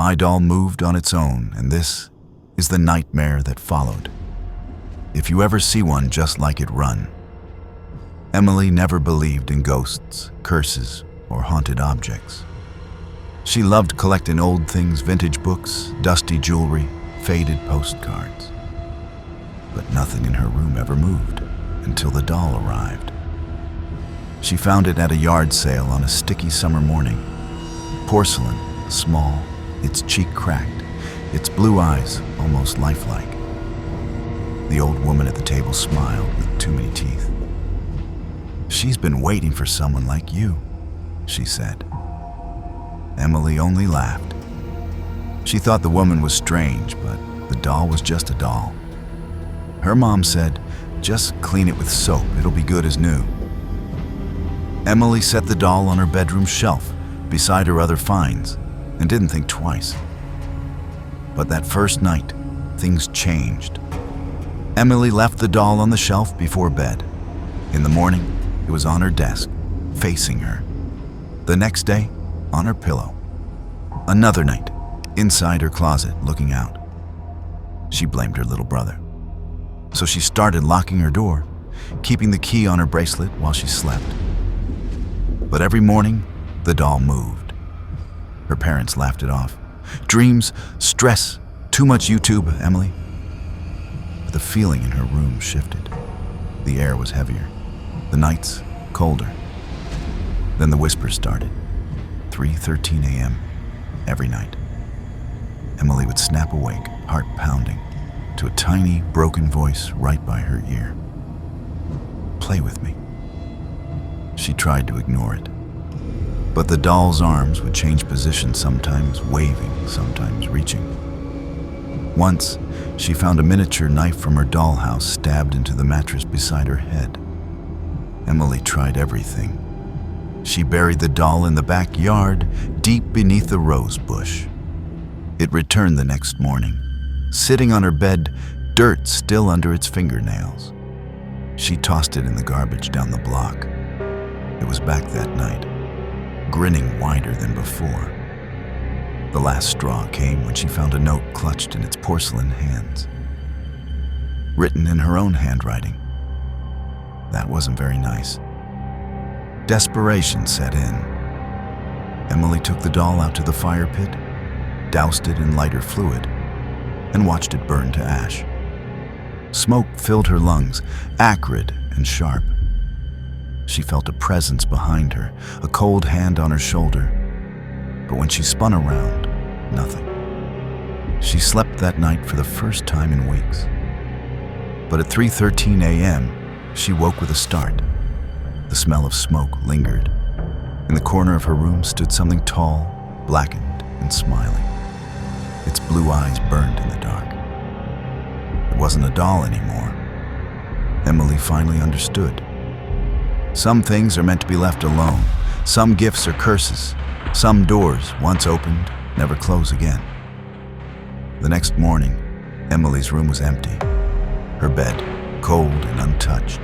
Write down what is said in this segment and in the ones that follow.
My doll moved on its own, and this is the nightmare that followed. If you ever see one just like it, run. Emily never believed in ghosts, curses, or haunted objects. She loved collecting old things, vintage books, dusty jewelry, faded postcards. But nothing in her room ever moved until the doll arrived. She found it at a yard sale on a sticky summer morning. Porcelain, small, its cheek cracked, its blue eyes almost lifelike. The old woman at the table smiled with too many teeth. "She's been waiting for someone like you," she said. Emily only laughed. She thought the woman was strange, but the doll was just a doll. Her mom said, "Just clean it with soap, it'll be good as new." Emily set the doll on her bedroom shelf beside her other finds and didn't think twice. But that first night, things changed. Emily left the doll on the shelf before bed. In the morning, it was on her desk, facing her. The next day, on her pillow. Another night, inside her closet, looking out. She blamed her little brother. So she started locking her door, keeping the key on her bracelet while she slept. But every morning, the doll moved. Her parents laughed it off. "Dreams, stress, too much YouTube, Emily." But the feeling in her room shifted. The air was heavier, the nights colder. Then the whispers started. 3:13 a.m. every night. Emily would snap awake, heart pounding, to a tiny, broken voice right by her ear. "Play with me." She tried to ignore it. But the doll's arms would change position, sometimes waving, sometimes reaching. Once, she found a miniature knife from her dollhouse stabbed into the mattress beside her head. Emily tried everything. She buried the doll in the backyard, deep beneath a rose bush. It returned the next morning, sitting on her bed, dirt still under its fingernails. She tossed it in the garbage down the block. It was back that night, grinning wider than before. The last straw came when she found a note clutched in its porcelain hands, written in her own handwriting. That wasn't very nice. Desperation set in. Emily took the doll out to the fire pit, doused it in lighter fluid, and watched it burn to ash. Smoke filled her lungs, acrid and sharp. She felt a presence behind her, a cold hand on her shoulder. But when she spun around, nothing. She slept that night for the first time in weeks. But at 3:13 a.m., she woke with a start. The smell of smoke lingered. In the corner of her room stood something tall, blackened, and smiling. Its blue eyes burned in the dark. It wasn't a doll anymore. Emily finally understood. Some things are meant to be left alone. Some gifts are curses. Some doors, once opened, never close again. The next morning, Emily's room was empty. Her bed, cold and untouched.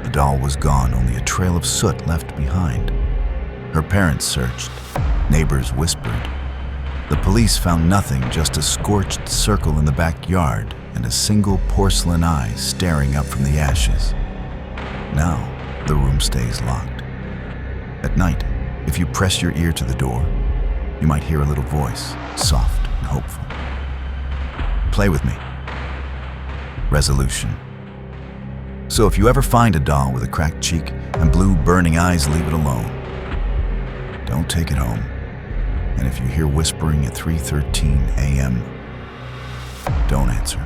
The doll was gone, only a trail of soot left behind. Her parents searched. Neighbors whispered. The police found nothing, just a scorched circle in the backyard and a single porcelain eye staring up from the ashes. Now, the room stays locked. At night, if you press your ear to the door, you might hear a little voice, soft and hopeful. Play with me. Resolution. So if you ever find a doll with a cracked cheek and blue burning eyes, leave it alone. Don't take it home. And if you hear whispering at 3:13 a.m., don't answer.